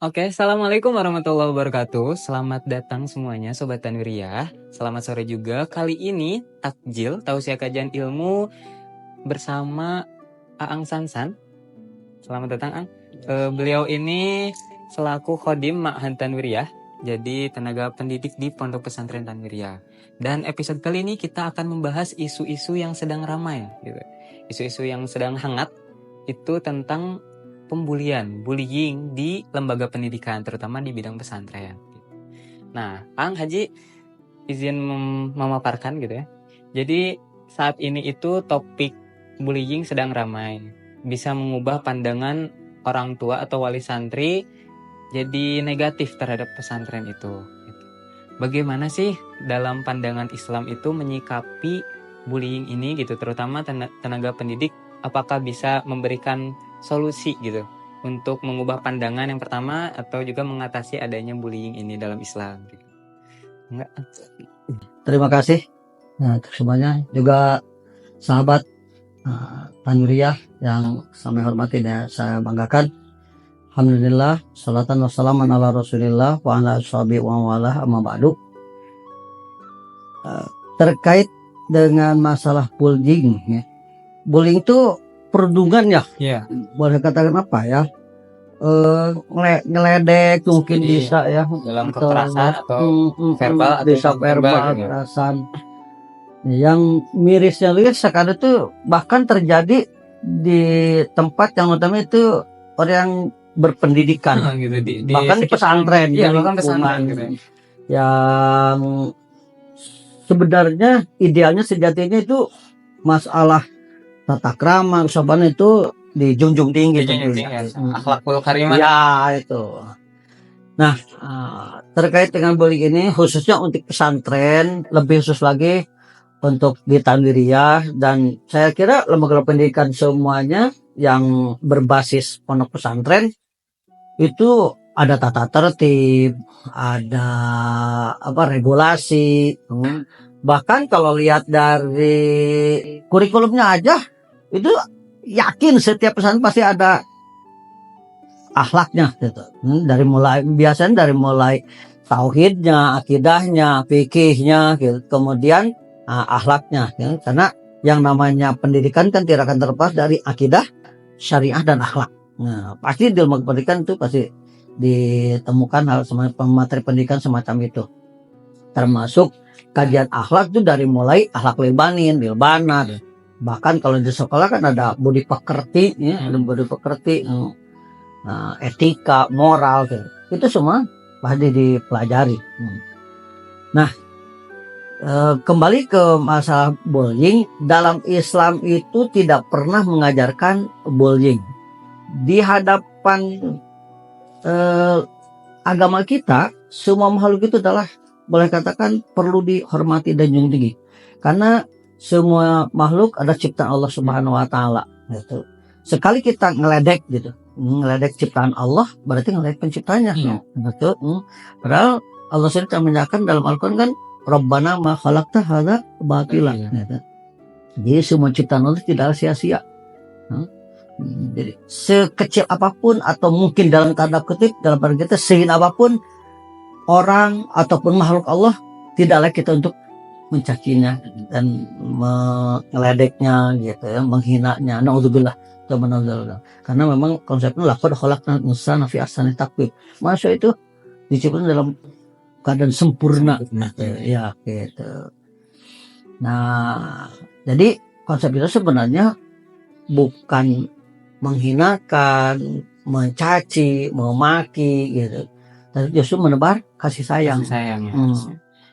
Oke, Assalamualaikum warahmatullahi wabarakatuh. Selamat datang semuanya Sobat Tanwiriyah. Selamat sore juga. Kali ini takjil tausiah kajian ilmu bersama Aang Sansan. Selamat datang Ang. Beliau ini selaku khodim Ma'had Tanwiriyah, jadi tenaga pendidik di Pondok Pesantren Tanwiriyah. Dan episode kali ini kita akan membahas isu-isu yang sedang ramai, gitu. Isu-isu yang sedang hangat itu tentang bullying di lembaga pendidikan, terutama di bidang pesantren. Nah, Ang Haji izin memaparkan gitu ya. Jadi saat ini itu topik bullying sedang ramai, bisa mengubah pandangan orang tua atau wali santri jadi negatif terhadap pesantren itu. Bagaimana sih dalam pandangan Islam itu menyikapi bullying ini gitu, terutama tenaga pendidik, apakah bisa memberikan solusi gitu untuk mengubah pandangan yang pertama atau juga mengatasi adanya bullying ini dalam Islam gitu. Enggak. Terima kasih semuanya, juga sahabat Tanwiriyah yang saya hormati dan saya banggakan. Alhamdulillah, salatan wassalaman ala rasulillah wa ala ashabihi wa walah amma ba'du. Terkait dengan masalah bullying ya. Bullying itu perundungan ya. Iya. Boleh katakan apa ya? Ngeledek mungkin bisa ya, dalam kekerasan atau verbal atau bisa verbal kekerasan. Yang mirisnya sekarang itu bahkan terjadi di tempat yang utama itu orang yang berpendidikan gitu, bahkan di pesantren, ya, bahkan pesantren gitu. Yang sebenarnya idealnya sejatinya itu masalah tata krama kesopanan itu dijunjung tinggi, akhlakul karimah ya itu. Nah, terkait dengan bullying ini khususnya untuk pesantren, lebih khusus lagi untuk di Tanwiriyah, dan saya kira lembaga pendidikan semuanya yang berbasis pondok pesantren itu ada tata tertib, ada regulasi. Bahkan kalau lihat dari kurikulumnya aja itu yakin setiap pesantren pasti ada akhlaknya gitu. Biasanya dari mulai tauhidnya, akidahnya, fikihnya gitu. Kemudian akhlaknya gitu. Karena yang namanya pendidikan kan tidak akan terlepas dari akidah, syariah dan akhlak. Nah, pasti di lembaga pendidikan itu pasti ditemukan hal semacam materi pendidikan semacam itu. Termasuk kajian akhlak itu dari mulai akhlak libanin, bilbanat. Bahkan kalau di sekolah kan ada budi pekerti, ya, ada budi pekerti, etika, moral, gitu. Itu semua pasti dipelajari. Nah, kembali ke masalah bullying, dalam Islam itu tidak pernah mengajarkan bullying. Di hadapan agama kita, semua makhluk itu adalah boleh katakan perlu dihormati dan junjung tinggi, karena semua makhluk ada ciptaan Allah Subhanahu wa taala gitu. Sekali kita ngeledek gitu, ngeledek ciptaan Allah berarti ngeledek penciptanya gitu. Padahal Allah sendiri menyatakan dalam Al-Qur'an kan Rabbana ma khalaqta hadza batila gitu. Jadi semua ciptaan Allah tidak sia-sia. Jadi sekecil apapun atau mungkin dalam tanda kutip dalam pada kita sehina apapun orang ataupun makhluk Allah, tidak layak kita untuk mencacinya dan mengeledeknya gitu ya, menghinanya. Naudzubillah. Karena memang konsepnya laqad khalaqnal insana fi ahsani taqwim. Manusia itu diciptakan dalam keadaan sempurna. Ya gitu. Nah, jadi konsep itu sebenarnya bukan menghinakan, mencaci, memaki gitu, tapi justru menebar kasih sayang.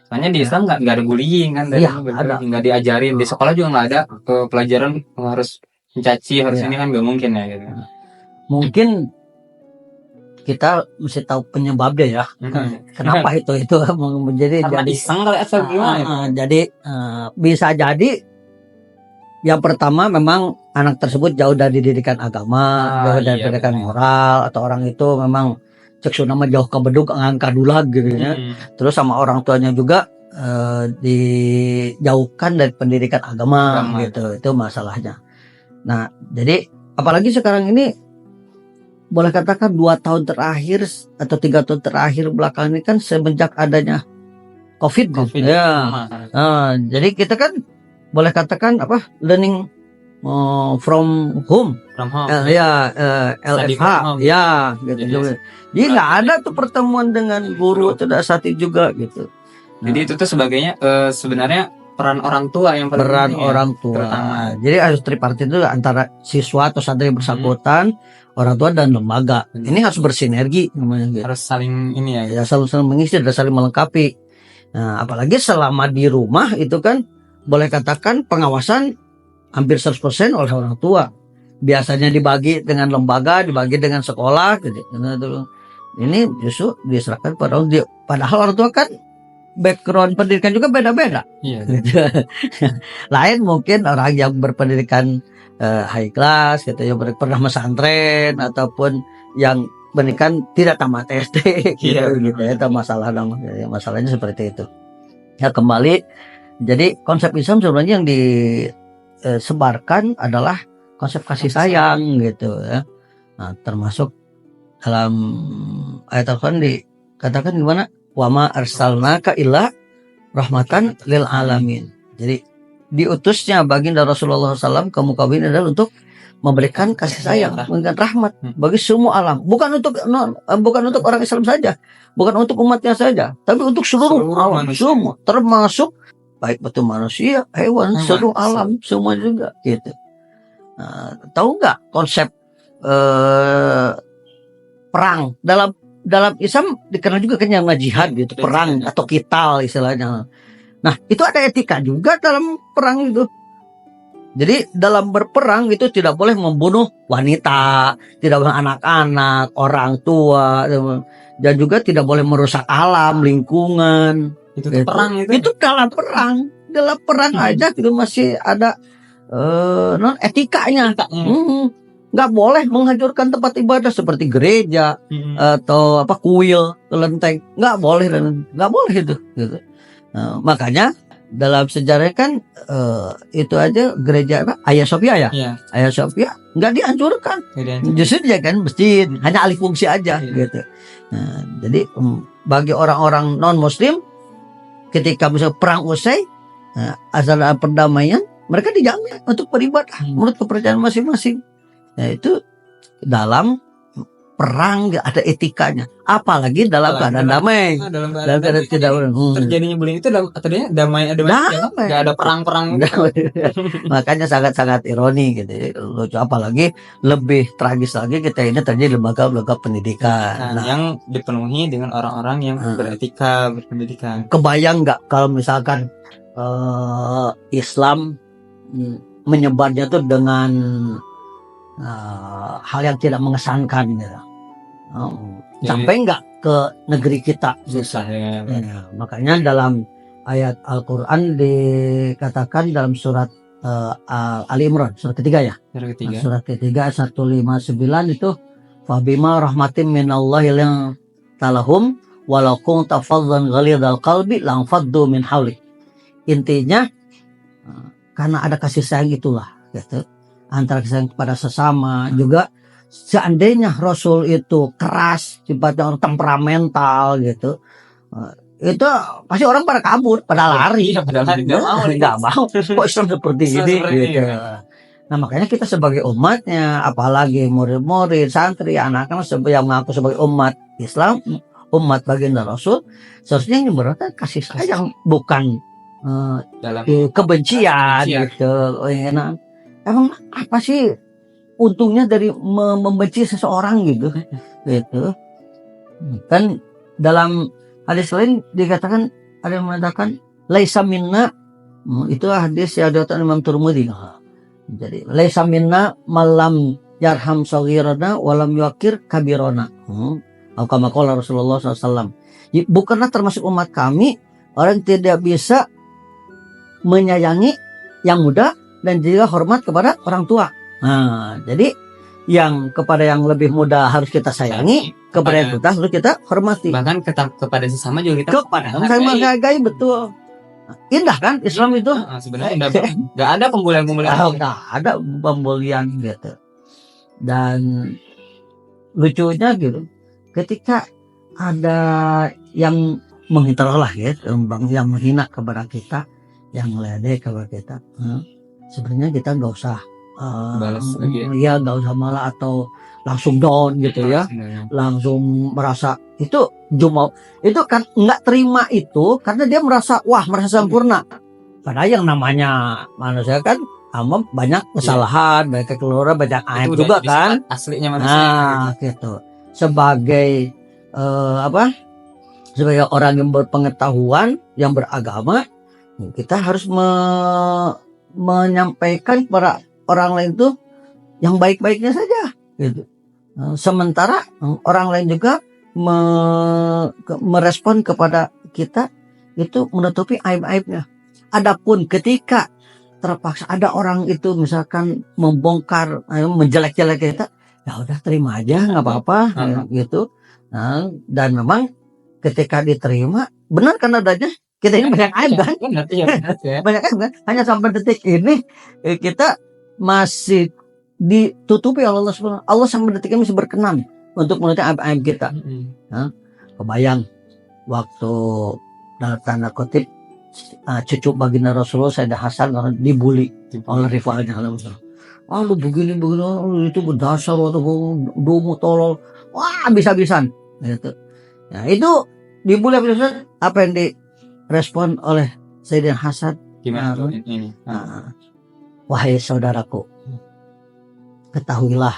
Soalnya di Islam nggak ada bullying kan, nggak diajarin di sekolah juga nggak ada pelajaran harus mencaci, harus ini kan nggak mungkin ya gitu. Mungkin kita mesti tahu penyebabnya ya. Kenapa itu menjadi karena jadi iseng kali asal gimana? Jadi bisa jadi yang pertama memang anak tersebut jauh dari didikan agama, jauh dari pendidikan moral, atau orang itu memang cek nama jauh ke bedug ngangka dulag gitu ya. Terus sama orang tuanya juga dijauhkan dari pendidikan agama gitu. Itu masalahnya. Nah, jadi apalagi sekarang ini boleh katakan 2 tahun terakhir atau 3 tahun terakhir belakang ini kan semenjak adanya COVID. Ya. Jadi kita kan boleh katakan learning from home. LFH. Ya, gitu. Jadi nggak ada tuh pertemuan dengan guru atau asatidz juga gitu. Jadi itu tuh sebenarnya peran orang tua yang paling peran penting orang tua. Terutama. Jadi harus tripartit itu antara siswa atau santri bersangkutan, orang tua dan lembaga. Ini harus bersinergi namanya gitu. Harus saling ini ya. Ya saling mengisi dan saling melengkapi. Nah, apalagi selama di rumah itu kan boleh katakan pengawasan hampir 100% oleh orang tua. Biasanya dibagi dengan lembaga, dibagi dengan sekolah gitu. Ini justru diserahkan pada orang tua. Padahal orang tua kan background pendidikan juga beda-beda. Iya. Lain mungkin orang yang berpendidikan high class gitu, yang pernah pesantren ataupun yang pendidikan tidak tamat SD gitu, gitu ya. Itu masalahnya seperti itu. Ya kembali, jadi konsep Islam sebenarnya yang disebarkan adalah konsep kasih sayang gitu ya. Nah, termasuk dalam ayat Al-Quran dikatakan gimana? Wa ma arsalnaka illa rahmatan lil alamin. Jadi diutusnya baginda Rasulullah SAW ke muka bumi adalah untuk memberikan kasih sayang, memberikan rahmat bagi semua alam. Bukan untuk orang Islam saja, bukan untuk umatnya saja, tapi untuk seluruh alam semua, termasuk baik betul manusia, hewan, seluruh alam semua juga gitu. Nah, tahu nggak konsep perang dalam Islam dikenal juga kan yang jihad gitu, perang atau qital istilahnya. Nah, itu ada etika juga dalam perang itu. Jadi dalam berperang itu tidak boleh membunuh wanita, tidak boleh anak-anak, orang tua, dan juga tidak boleh merusak alam, lingkungan. Itu gitu. Perang itu. Itu dalam perang aja itu masih ada etikanya. Nggak boleh menghancurkan tempat ibadah seperti gereja atau kuil, kelenteng, nggak boleh itu gitu. Nah, makanya dalam sejarah kan itu aja gereja Hagia Sophia ya. Hagia Sophia nggak dihancurkan, justru dia kan masjid, hanya alih fungsi aja gitu. Nah, jadi bagi orang-orang non Muslim ketika bisa perang usai, asal ada perdamaian, mereka dijamin untuk beribadah menurut kepercayaan masing-masing. Nah, itu dalam perang ada etikanya, apalagi dalam keadaan damai. Dalam keadaan tidak terjadinya bullying itu artinya damai, nggak ada perang-perang. Makanya sangat-sangat ironi gitu, lucu. Apalagi lebih tragis lagi kita ini terjadi lembaga pendidikan yang dipenuhi dengan orang-orang yang beretika, berpendidikan. Kebayang nggak kalau misalkan Islam menyebarnya tuh dengan hal yang tidak mengesankan gitu. Sampai nggak ke negeri kita susah ya. Makanya dalam ayat Al-Quran dikatakan dalam surat Ali Imran surat ketiga ya. Surat ketiga 159 itu fabima rahmatin minallahi yang talahum walau kunta faddan ghalidhal qalbi lang faddu min hawlik. Intinya karena ada kasih sayang itulah gitu. Antara kisah kepada sesama juga, seandainya Rasul itu keras, sifatnya orang temperamental gitu, itu pasti orang pada kabur, pada lari, nggak mau. Kok Islam seperti ini? Gitu. Nah makanya kita sebagai umatnya, apalagi murid-murid, santri, anak-anak yang mengaku sebagai umat Islam, umat baginda Rasul, seharusnya yang berarti kasih sayang, bukan dalam kebencian gitu. Nah, emang apa sih untungnya dari membenci seseorang gitu? Kan dalam hadis lain dikatakan, ada yang mengatakan laisa minna, itu hadis yang diriwayatkan Imam Tirmidzi. Jadi laisa minna malam yarham saghirana walam yuqir kabirana. Atau kama qala Rasulullah SAW. Bukanlah termasuk umat kami orang tidak bisa menyayangi yang muda dan juga hormat kepada orang tua. Nah, jadi yang kepada yang lebih muda harus kita sayangi, kepada yang tua harus kita hormati. Bahkan kepada sesama juga kita menghargai, betul. Indah kan Islam itu? Sebenarnya nggak ada pembulian. Nggak ada pembulian gitu. Dan lucunya gitu, ketika ada yang menghina lah ya, yang menghina kepada kita, yang meledek kepada kita, sebenarnya kita nggak usah Balas lagi ya nggak usah malah atau langsung down gitu ya, langsung merasa itu cuma itu kan nggak terima itu karena dia merasa sempurna. Padahal yang namanya manusia kan banyak kesalahan, banyak kekeliruan, banyak aib juga kan. Aslinya manusia. Nah, gitu. Sebagai sebagai orang yang berpengetahuan, yang beragama, kita harus menyampaikan kepada orang lain itu yang baik-baiknya saja. Gitu. Sementara orang lain juga merespon kepada kita itu menutupi aib-aibnya. Adapun ketika terpaksa ada orang itu misalkan membongkar, menjelek-jelek kita, ya udah terima aja, nggak apa-apa, gitu. Nah, dan memang ketika diterima, benar kan adanya kita ini banyak aib kan? Benar, iya, banyak aib kan? Hanya sampai detik ini kita masih ditutupi oleh Allah Subhanahu. Allah sampai detik ini masih berkenan untuk menutupi aib-aib kita. Nah, kebayang waktu dalam tanda kutip cucu baginda Rasulullah Sayyidah Hasan dibully oleh rivalnya. Lu begini itu berdasar atau domo tolol, wah bisa-bisan gitu. Nah itu dibully apa yang direspon oleh Sayyidah Hasan? Gimana ini? Wahai saudaraku, ketahuilah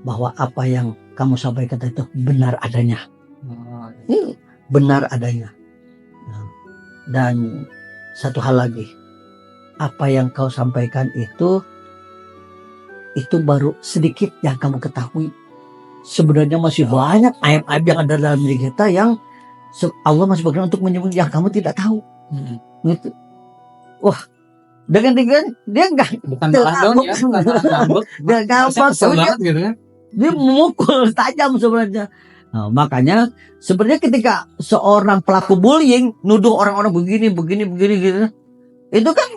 bahwa apa yang kamu sampaikan itu benar adanya. Ini benar adanya. Dan satu hal lagi, apa yang kau sampaikan itu baru sedikit yang kamu ketahui. Sebenarnya masih banyak aib-aib yang ada dalam diri kita yang Allah masih berkenan untuk menyembunyikan yang kamu tidak tahu. Gitu. Wah, dengan dia enggak bukan malah dong ya, dia gampang banget gitu kan. Dia memukul tajam sebenarnya. Nah, makanya sebenarnya ketika seorang pelaku bullying nuduh orang-orang begini gitu, itu kan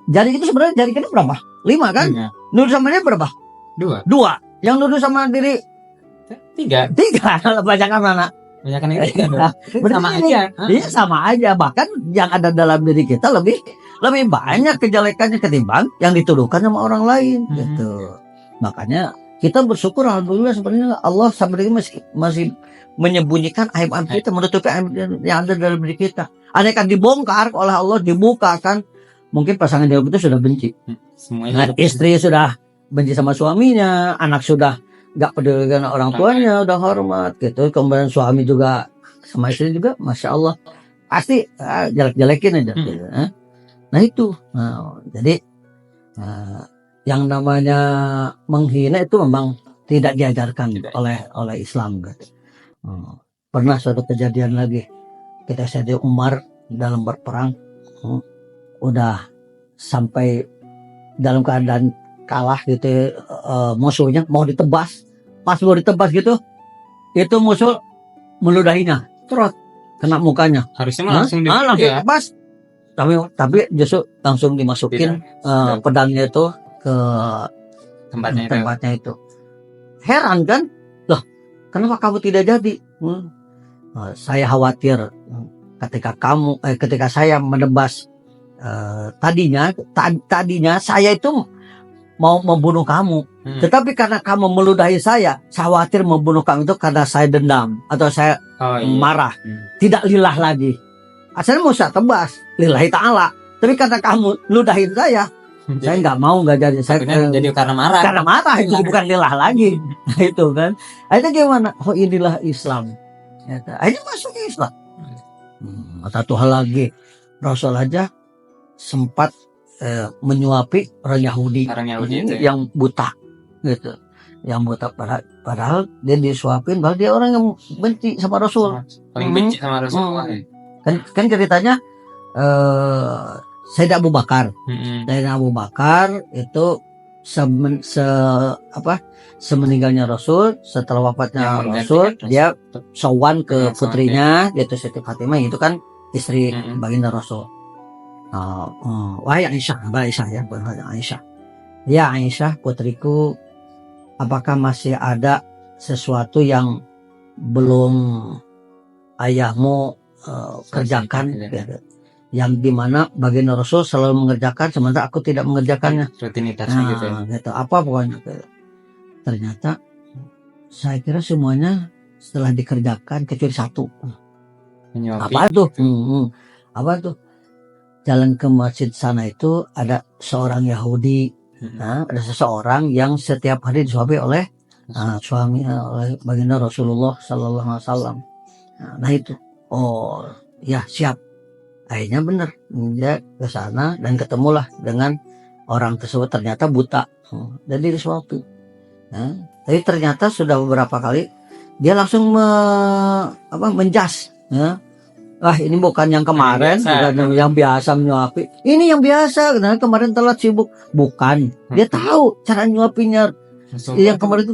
jari itu sebenarnya jari kita berapa? 5 kan? Nuduh sama dia berapa? 2. Yang nuduh sama diri 3. Banyakan mana? Banyakan yang 3. Sama aja. Iya sama aja. Bahkan yang ada dalam diri kita lebih banyak kejelekannya ketimbang yang dituduhkan sama orang lain gitu. Makanya kita bersyukur alhamdulillah sebenarnya Allah sampai ini masih menyembunyikan aib-aib kita, menutupi aib yang ada dalam diri kita. Andaikan dibongkar oleh Allah, dibukakan, mungkin pasangan jawab itu sudah benci. Semuanya istri sudah benci sama suaminya, anak sudah gak peduli dengan orang tuanya, udah hormat gitu. Kemudian suami juga sama istri juga, masya Allah pasti jelek-jelekin aja. Gitu. Nah itu, jadi yang namanya menghina itu memang tidak diajarkan oleh Islam. Gitu. Pernah suatu kejadian lagi, kita Sayyidina Umar dalam berperang, udah sampai dalam keadaan kalah gitu, musuhnya mau ditebas, pas mau ditebas gitu, itu musuh meludahinya, terus kena mukanya. Harusnya langsung ditebas, tapi justru langsung dimasukin pedangnya itu ke tempatnya itu. Heran kan, loh kenapa kamu tidak jadi? Saya khawatir ketika saya menebas, tadinya saya itu mau membunuh kamu, tetapi karena kamu meludahi saya khawatir membunuh kamu itu karena saya dendam atau saya marah, tidak lillah lagi. Asalnya mau saya tebas lillahi ta'ala, tapi karena kamu ludahin saya nggak mau, nggak jadi. Saya jadi karena marah itu bukan lillah lagi. Nah, itu kan akhirnya gimana? Oh inilah Islam. Akhirnya masuk Islam. Satu hal lagi, Rasul aja sempat menyuapi orang Yahudi yang buta gitu, yang buta, padahal dia disuapin, padahal dia orang yang benci sama Rasul, paling benci sama Rasul. Kan ceritanya Sayyidina Abu Bakar. Sayyidina Abu Bakar itu semeninggalnya Rasul, setelah wafatnya Rasul, dia sowan ke putrinya, yaitu Siti Fatimah, itu kan istri baginda Rasul. Wahai Aisyah, Mbak Aisyah ya, bukan Aisyah. Ya Aisyah putriku, apakah masih ada sesuatu yang belum ayahmu kerjakan, gitu. Yang dimana baginda Rasul selalu mengerjakan sementara aku tidak mengerjakannya. Rutinitasnya gitu ya. Gitu. Apa pokoknya gitu. Ternyata saya kira semuanya setelah dikerjakan kecuali satu. Menyuapi. Apa tuh? Apa tuh? Jalan ke masjid sana itu ada seorang Yahudi. Ada seseorang yang setiap hari disuapi oleh suaminya, oleh baginda Rasulullah Sallallahu Alaihi Wasallam. Nah itu, oh ya siap. Akhirnya benar, dia ke sana dan ketemulah dengan orang tersebut, ternyata buta. Jadi disuapi. Tapi ternyata sudah beberapa kali dia langsung menjas. Ah ini bukan yang kemarin, bukan yang biasa menyuapi. Ini yang biasa, karena kemarin telat sibuk. Bukan, dia tahu cara nyuapinya. Yang kemarin itu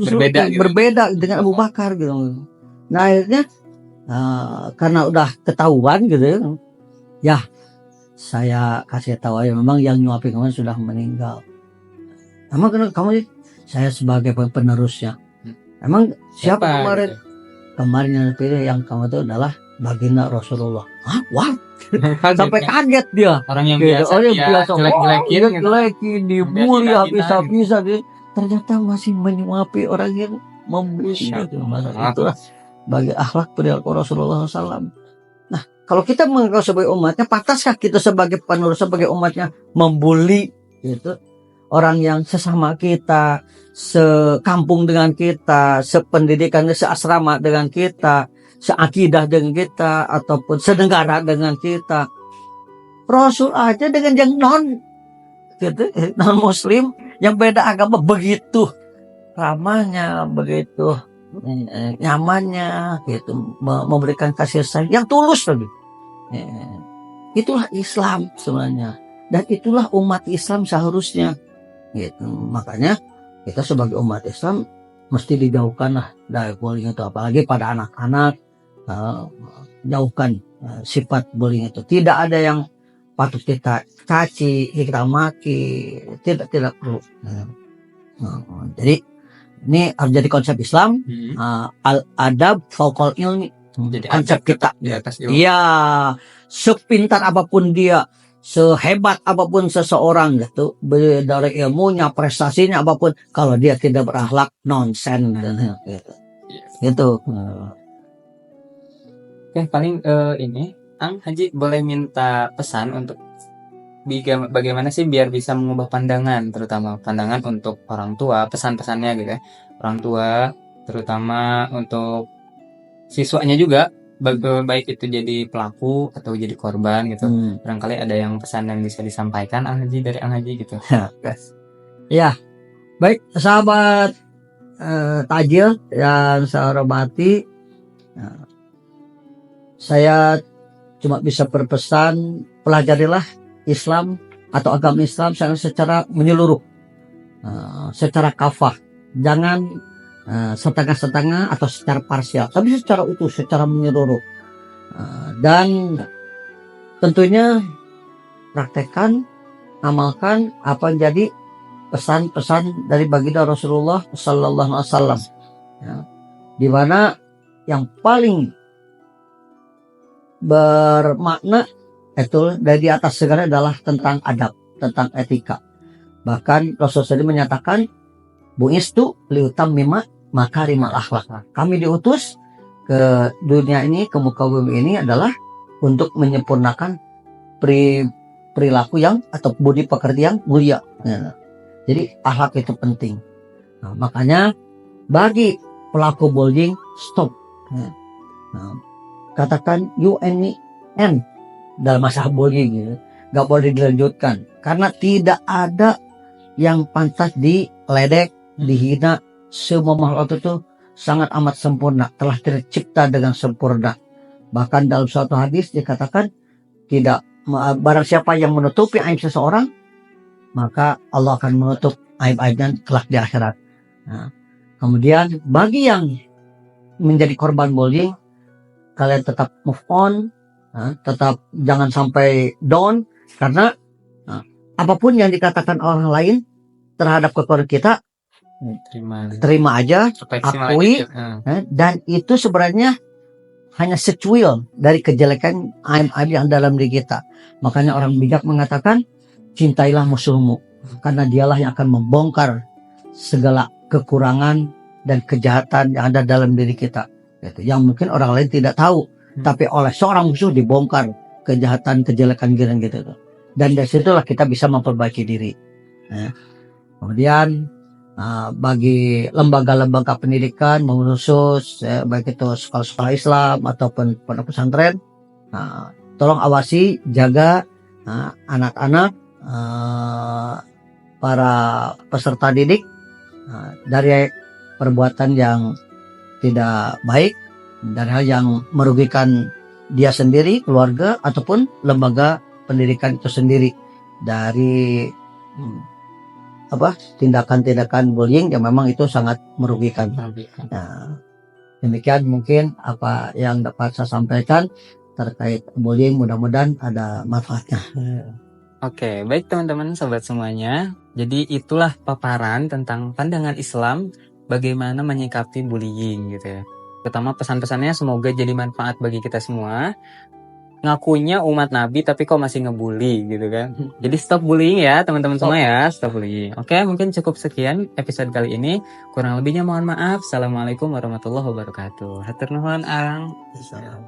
berbeda dengan Abu Bakar gitu. Nah akhirnya karena udah ketahuan gitu ya, saya kasih tahu aja memang yang nyuapin kemarin sudah meninggal. Emang kamu, saya sebagai penerusnya. Emang siapa kemarin? Kemarin yang pilih yang kamu itu adalah baginda Rasulullah. Hah? Wah, sampai kaget dia. Orang yang biasa, jelek-jelekin, dibully habis-habisan. Ternyata masih menyuapi orang yang membuli. Itulah bagi akhlak perilaku Rasulullah SAW. Nah, kalau kita mengaku sebagai umatnya, pantaskah kita sebagai penerus, sebagai umatnya membuli gitu orang yang sesama kita, sekampung dengan kita, sependidikan, seasrama dengan kita, seakidah dengan kita, ataupun senegara dengan kita. Rasul aja dengan yang non muslim, yang beda agama, begitu ramahnya, begitu nyamannya gitu, memberikan kasih sayang yang tulus lagi. Itulah Islam sebenarnya, dan itulah umat Islam seharusnya gitu. Makanya kita sebagai umat Islam mesti dijauhkan lah dari bullying itu, apalagi pada anak-anak. Jauhkan sifat bullying itu. Tidak ada yang patut kita caci, kita maki, tidak perlu. Jadi ini harus jadi konsep Islam. Al-adab fauqal ilmi. Jadi konsep kita di atas ilmu. Ya, sepintar apapun dia, sehebat apapun seseorang gitu, dari ilmunya, prestasinya apapun, kalau dia tidak berakhlak, nonsen gitu. Oke, paling ini Ang Haji boleh minta pesan untuk bagaimana sih biar bisa mengubah pandangan, terutama pandangan untuk orang tua, pesan-pesannya gitu ya, orang tua, terutama untuk siswanya juga, baik itu jadi pelaku atau jadi korban gitu. Barangkali ada yang pesan yang bisa disampaikan Ang Haji, dari Ang Haji gitu. Ya, baik sahabat Tajil yang saya hormati, saya cuma bisa berpesan, pelajarilah Islam atau agama Islam secara menyeluruh, secara kafah, jangan setengah-setengah atau secara parsial, tapi secara utuh, secara menyeluruh. Dan tentunya praktekkan, amalkan apa yang jadi pesan-pesan dari baginda Rasulullah Sallallahu Alaihi Wasallam, di mana yang paling bermakna itu dari atas segala adalah tentang adab, tentang etika. Bahkan Rasulullah SAW menyatakan, bu'istu liutammima makarimal akhlak. Kami diutus ke dunia ini, ke muka bumi ini adalah untuk menyempurnakan perilaku yang atau budi pekerti yang mulia. Jadi akhlak itu penting. Makanya bagi pelaku bullying, stop. Katakan you and me end dalam masalah bullying gitu. Gak boleh dilanjutkan, karena tidak ada yang pantas diledek, dihina. Semua makhluk itu sangat amat sempurna, telah tercipta dengan sempurna. Bahkan dalam suatu hadis dikatakan, tidak barang siapa yang menutupi aib seseorang, maka Allah akan menutup aib-aibnya kelak di akhirat. Kemudian bagi yang menjadi korban bullying, kalian tetap move on, tetap jangan sampai down, karena apapun yang dikatakan orang lain terhadap kekuatan kita, terima aja, Refleksi akui, dan itu sebenarnya hanya secuil dari kejelekan aib-aib yang dalam diri kita. Makanya orang bijak mengatakan, cintailah musuhmu, karena dialah yang akan membongkar segala kekurangan dan kejahatan yang ada dalam diri kita, gitu. Yang mungkin orang lain tidak tahu, tapi oleh seorang musuh dibongkar kejahatan, kejelekan gitu. Dan dari situlah kita bisa memperbaiki diri. Kemudian bagi lembaga-lembaga pendidikan khusus baik itu sekolah-sekolah Islam ataupun pondok pesantren, tolong awasi, jaga anak-anak, para peserta didik dari perbuatan yang tidak baik, dari hal yang merugikan dia sendiri, keluarga, ataupun lembaga pendidikan itu sendiri, dari tindakan-tindakan bullying yang memang itu sangat merugikan. Nah, demikian mungkin apa yang dapat saya sampaikan terkait bullying, mudah-mudahan ada manfaatnya. Oke, baik teman-teman sobat semuanya. Jadi itulah paparan tentang pandangan Islam bagaimana menyikapi bullying gitu ya. Pertama pesan-pesannya semoga jadi manfaat bagi kita semua. Ngakunya umat Nabi tapi kok masih ngebully gitu kan. Jadi stop bullying ya teman-teman semua ya, stop bullying. Oke, mungkin cukup sekian episode kali ini. Kurang lebihnya mohon maaf. Assalamualaikum warahmatullahi wabarakatuh. Hatur nuhun, Ang. Assalamualaikum.